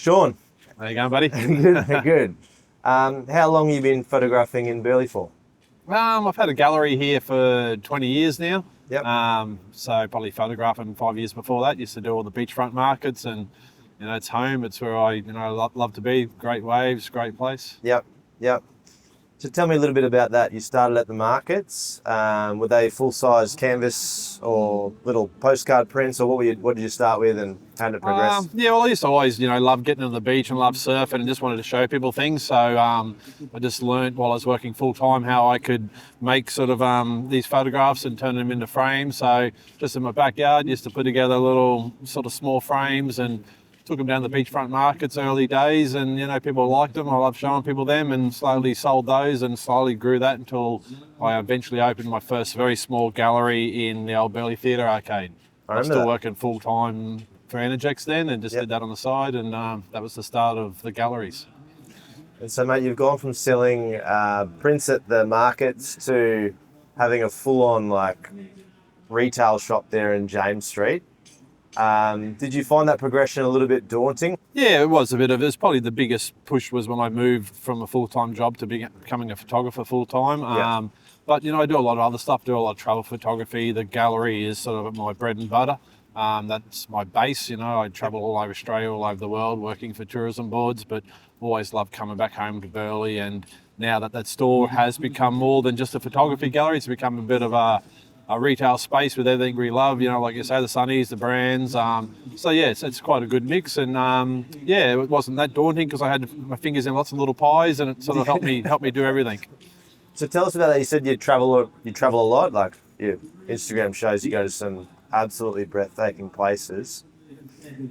Sean, How you going, buddy? good, good. How long have you been photographing in Burleigh for? I've had a gallery here for 20 years now. Yep. So probably photographing 5 years before that. Used to do all the beachfront markets, and it's home. It's where I love to be. Great waves, great place. Yep, yep. So tell me a little bit about that. You started at the markets. Were they full-size canvas or little postcard prints, or what did you start with, and how did it progress? Well, I used to always, love getting on the beach and love surfing, and just wanted to show people things. So I just learned while I was working full time how I could make sort of these photographs and turn them into frames. So just in my backyard, used to put together little sort of small frames and took them down the beachfront markets early days, and people liked them. I love showing people them, and slowly sold those and slowly grew that until I eventually opened my first very small gallery in the old Burleigh Theatre Arcade. I was still working full time for Energex then, and just did that on the side, and that was the start of the galleries. And so, mate, you've gone from selling prints at the markets to having a full-on retail shop there in James Street. Did you find that progression a little bit daunting? Yeah, it was a bit of it. It's probably the biggest push was when I moved from a full-time job to becoming a photographer full-time. But, I do a lot of other stuff, do a lot of travel photography. The gallery is sort of my bread and butter. That's my base. I travel all over Australia, all over the world, working for tourism boards, but always loved coming back home to Burleigh. And now that store has become more than just a photography gallery, it's become a bit of a retail space with everything we love, like you say, the sunnies, the brands. So yeah, it's quite a good mix, and it wasn't that daunting because I had my fingers in lots of little pies, and it sort of helped me do everything. So tell us about that. You said you travel a lot. Like your Instagram shows you go to some absolutely breathtaking places.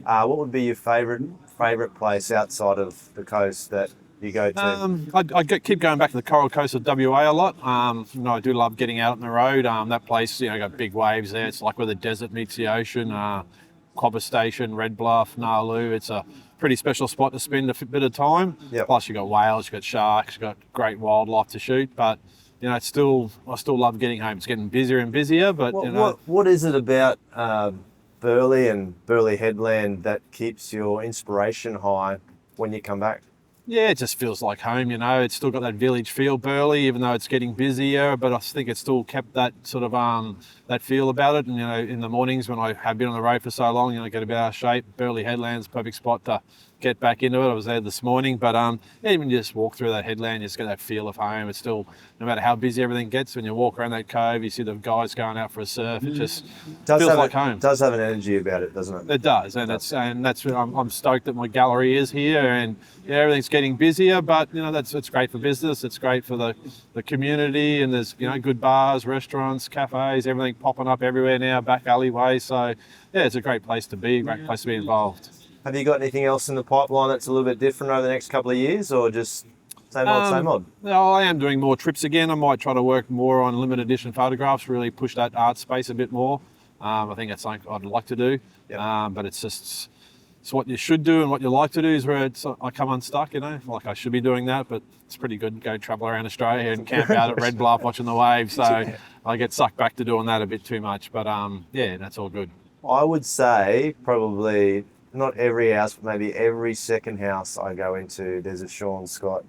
What would be your favourite place outside of the coast that you go to? Keep going back to the Coral Coast of WA a lot. I do love getting out on the road. That place, got big waves there. It's like where the desert meets the ocean. Cobber Station, Red Bluff, Nauru. It's a pretty special spot to spend a bit of time. Yep. Plus you got whales, you got sharks, you got great wildlife to shoot. But I still love getting home. It's getting busier and busier. But what is it about Burleigh and Burleigh Headland that keeps your inspiration high when you come back? Yeah, it just feels like home, It's still got that village feel, Burleigh, even though it's getting busier, but I think it's still kept that sort of that feel about it. And, in the mornings when I have been on the road for so long, get a bit out of shape, Burleigh Headland's perfect spot to get back into it. I was there this morning, but even just walk through that headland, you just get that feel of home. It's still, no matter how busy everything gets, when you walk around that cove, you see the guys going out for a surf. It just feels like home. It does have an energy about it, doesn't it? It does, and that's I'm stoked that my gallery is here, and everything's getting busier. But it's great for business. It's great for the community, and there's good bars, restaurants, cafes, everything popping up everywhere now, back alleyways. So yeah, it's a great place to be, great place to be involved. Have you got anything else in the pipeline that's a little bit different over the next couple of years, or just same old? No, I am doing more trips again. I might try to work more on limited edition photographs, really push that art space a bit more. I think that's something I'd like to do. Yep. But it's what you should do and what you like to do is where I come unstuck, like I should be doing that, but it's pretty good to go travel around Australia and camp out at Red Bluff watching the waves. So I get sucked back to doing that a bit too much, but that's all good. I would say probably not every house, but maybe every second house I go into, there's a Sean Scott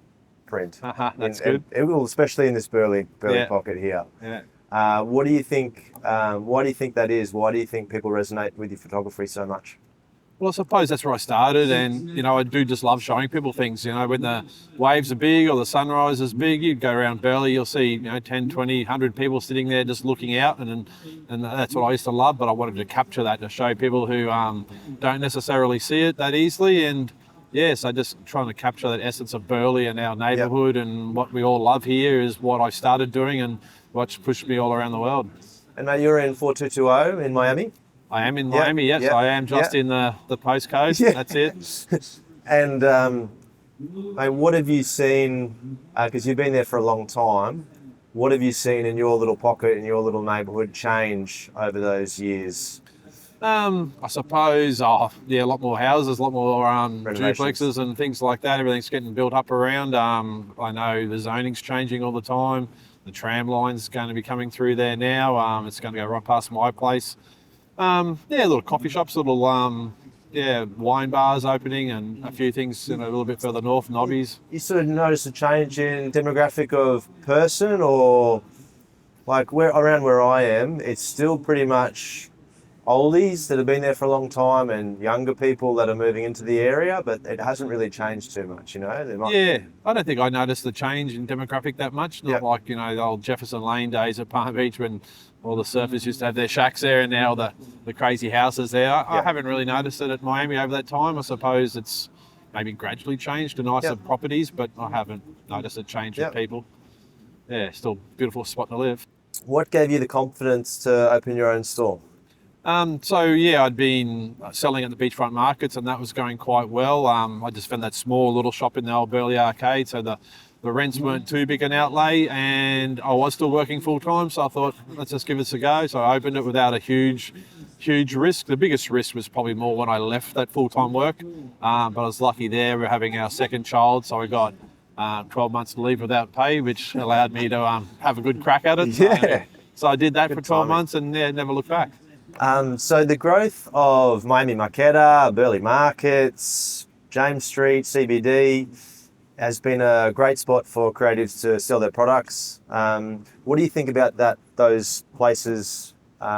print. That's good. Especially in this Burleigh pocket here. Yeah. What do you think? Why do you think that is? Why do you think people resonate with your photography so much? Well, I suppose that's where I started, and I do just love showing people things. When the waves are big or the sunrise is big, you go around Burleigh, you'll see 10, 20, 100 people sitting there just looking out, and that's what I used to love. But I wanted to capture that to show people who don't necessarily see it that easily. And so just trying to capture that essence of Burleigh and our neighbourhood and what we all love here is what I started doing and what's pushed me all around the world. And mate, you're in 4220 in Miami? I am in Miami, yes. I am just in the postcode. That's it. And mate, what have you seen, because you've been there for a long time, what have you seen in your little pocket, in your little neighbourhood change over those years? I suppose, a lot more houses, a lot more duplexes and things like that. Everything's getting built up around. I know the zoning's changing all the time. The tram line's going to be coming through there now. It's going to go right past my place. Little coffee shops, little wine bars opening and a few things a little bit further north, Nobbies. You sort of notice a change in demographic of person, or like around where I am, it's still pretty much oldies that have been there for a long time and younger people that are moving into the area, but it hasn't really changed too much, Yeah, I don't think I noticed the change in demographic that much. Not like, the old Jefferson Lane days at Palm Beach when all the surfers used to have their shacks there and now the crazy houses there. I haven't really noticed it at Miami over that time. I suppose it's maybe gradually changed to nicer properties, but I haven't noticed a change with people. Yeah, still beautiful spot to live. What gave you the confidence to open your own store? I'd been selling at the beachfront markets and that was going quite well. I just found that small little shop in the old Burleigh arcade, so the rents weren't too big an outlay and I was still working full time, so I thought, let's just give this a go. So I opened it without a huge risk. The biggest risk was probably more when I left that full-time work, but I was lucky there. We're having our second child, so we got 12 months to leave without pay, which allowed me to have a good crack at it. Yeah. So I did that Good for 12 timing. months and never looked back. So the growth of Miami Marquetta, Burleigh Markets, James Street, CBD has been a great spot for creatives to sell their products. What do you think about that? Those places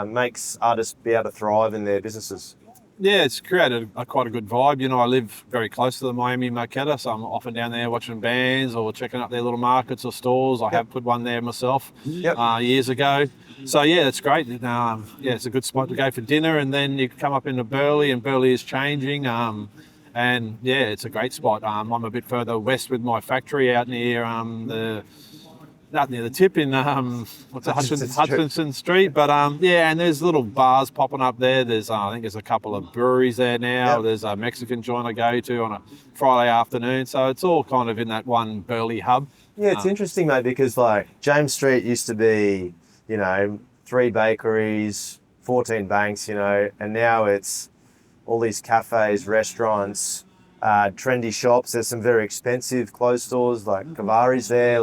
makes artists be able to thrive in their businesses? Yeah, it's created quite a good vibe. I live very close to the Miami Marquetta, so I'm often down there watching bands or checking up their little markets or stores. I have put one there myself years ago. So yeah, it's great. It's a good spot to go for dinner, and then you come up into Burleigh, and Burleigh is changing. And yeah, it's a great spot. I'm a bit further west with my factory out near the tip in Hutchinson Street. But and there's little bars popping up there. I think there's a couple of breweries there now. There's a Mexican joint I go to on a Friday afternoon. So it's all kind of in that one Burleigh hub. Yeah, it's interesting, mate, because like James Street used to be, 3 bakeries, 14 banks, and now it's all these cafes, restaurants, trendy shops. There's some very expensive clothes stores like Kavari's there.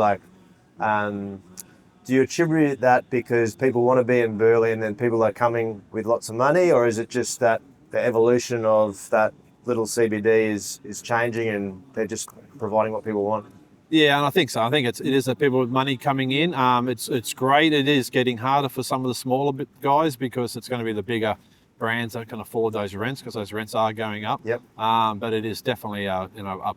Do you attribute that because people want to be in Burleigh and then people are coming with lots of money, or is it just that the evolution of that little CBD is changing and they're just providing what people want? Yeah, and I think so. I think it is the people with money coming in. It's great. It is getting harder for some of the smaller guys because it's going to be the bigger brands that can afford those rents because those rents are going up. Yep. But it is definitely a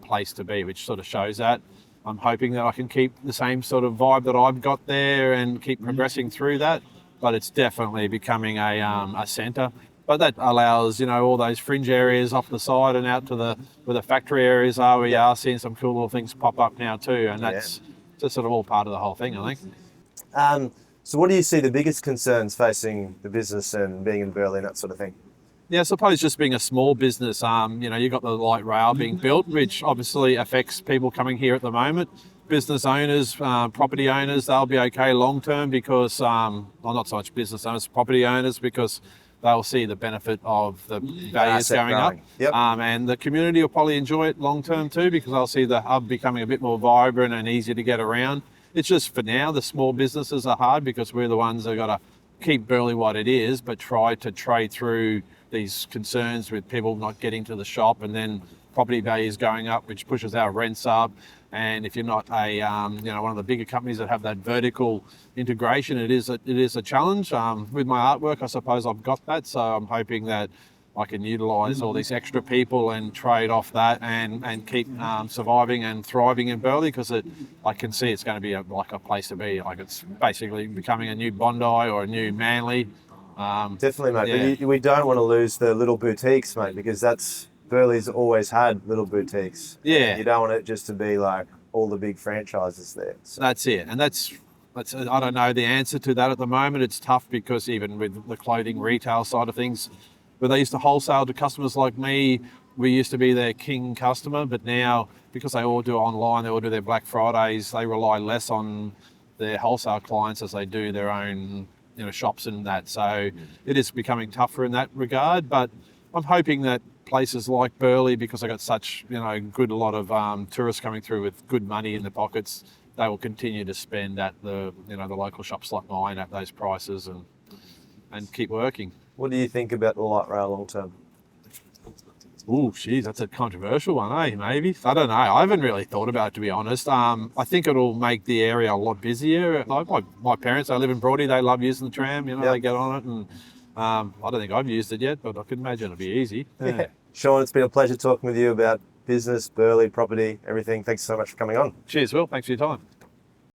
place to be, which sort of shows that. I'm hoping that I can keep the same sort of vibe that I've got there and keep progressing through that. But it's definitely becoming a centre. But that allows, all those fringe areas off the side and out to where the factory areas are. We are seeing some cool little things pop up now too, and that's just sort of all part of the whole thing, I think. So what do you see the biggest concerns facing the business and being in Burleigh and that sort of thing? Yeah, I suppose just being a small business, you've got the light rail being built, which obviously affects people coming here at the moment. Business owners, property owners, they'll be okay long term because, not so much business owners, property owners, because they'll see the benefit of the values going up. Yep. And the community will probably enjoy it long term too because they'll see the hub becoming a bit more vibrant and easier to get around. It's just for now, the small businesses are hard because we're the ones that have got to keep Burleigh what it is, but try to trade through these concerns with people not getting to the shop and then property values going up, which pushes our rents up. And if you're not one of the bigger companies that have that vertical integration, it is a challenge. With my artwork, I suppose I've got that, so I'm hoping that I can utilise all these extra people and trade off that and keep surviving and thriving in Burleigh because I can see it's going to be a place to be. Like it's basically becoming a new Bondi or a new Manly. Definitely, mate. But we don't want to lose the little boutiques, mate, because Burleigh's always had little boutiques. Yeah. You don't want it just to be like all the big franchises there. So. That's it. And that's I don't know the answer to that at the moment. It's tough because even with the clothing retail side of things, where they used to wholesale to customers like me, we used to be their king customer, but now because they all do online, they all do their Black Fridays, they rely less on their wholesale clients as they do their own shops and that. So it is becoming tougher in that regard, but I'm hoping that places like Burleigh, because I got such a lot of tourists coming through with good money in their pockets, they will continue to spend at the local shops like mine at those prices and keep working. What do you think about the light rail long term? Oh, geez, that's a controversial one, eh? Maybe. I don't know. I haven't really thought about it, to be honest. I think it'll make the area a lot busier. Like my parents, they live in Broadie, they love using the tram, you know, they get on it. And I don't think I've used it yet, but I could imagine it'll be easy. Yeah. Sean, it's been a pleasure talking with you about business, Burleigh, property, everything. Thanks so much for coming on. Cheers, Will. Thanks for your time.